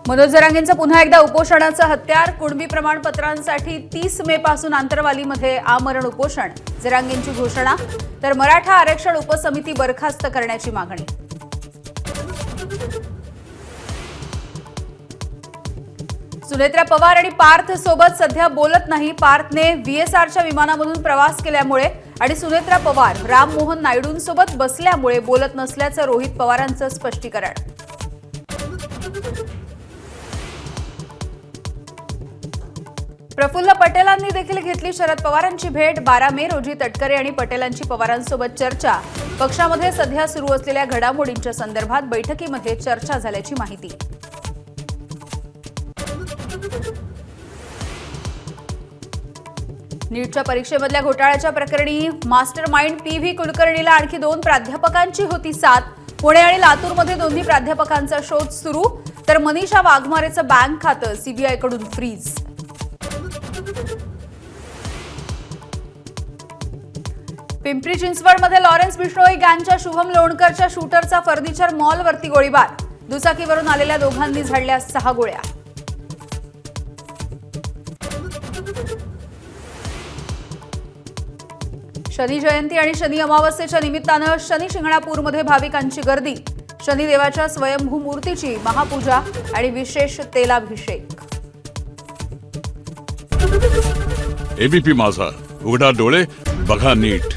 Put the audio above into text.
मनोज जरांगेंचं पुन्हा एकदा उपोषणाचं हत्यार. कुणबी प्रमाणपत्रांसाठी 30 मे पासून आंतरवालीमध्ये आमरण उपोषण. जरांगेंची घोषणा. तर मराठा आरक्षण उपसमिती बरखास्त करण्याची मागणी. सुनेत्रा पवार आणि पार्थ सोबत सध्या बोलत नाही. पार्थने व्हीएसआरच्या विमानामधून प्रवास केल्यामुळे आणि सुनेत्रा पवार राममोहन नायडूंसोबत बसल्यामुळे बोलत नसल्याचं रोहित पवारांचं स्पष्टीकरण. प्रफुल्ल पटेलांनी देखील घेतली शरद पवारांची भेट. 12 मे रोजी तटकरे आणि पटेलांची पवारांसोबत चर्चा. पक्षामध्ये सध्या सुरू असलेल्या घडामोडींच्या संदर्भात बैठकीमध्ये चर्चा झाल्याची माहिती. नीटच्या परीक्षेमधल्या घोटाळ्याच्या प्रकरणी मास्टर माइंड पी.व्ही. कुलकर्णीला आणखी 2 प्राध्यापकांची होती साथ. पुणे आणि लातूरमध्ये दोन्ही प्राध्यापकांचा शोध सुरू. तर मनीषा वाघमारेचं बँक खातं सीबीआयकडून फ्रीज. पिंपरी चिंचवडमध्ये लॉरेन्स बिश्नोई गँगच्या शुभम लोणकरच्या शूटरचा फर्निचर मॉलवरती गोळीबार. दुचाकीवरून आलेल्या दोघांनी झाडल्या 6 गोळ्या. शनी जयंती आणि शनी अमावस्येच्या निमित्तानं शनी शिंगणापूरमध्ये भाविकांची गर्दी. शनिदेवाच्या स्वयंभू मूर्तीची महापूजा आणि विशेष तेलाभिषेक. एबीपी माझा, उघडा डोळे बघा नीट.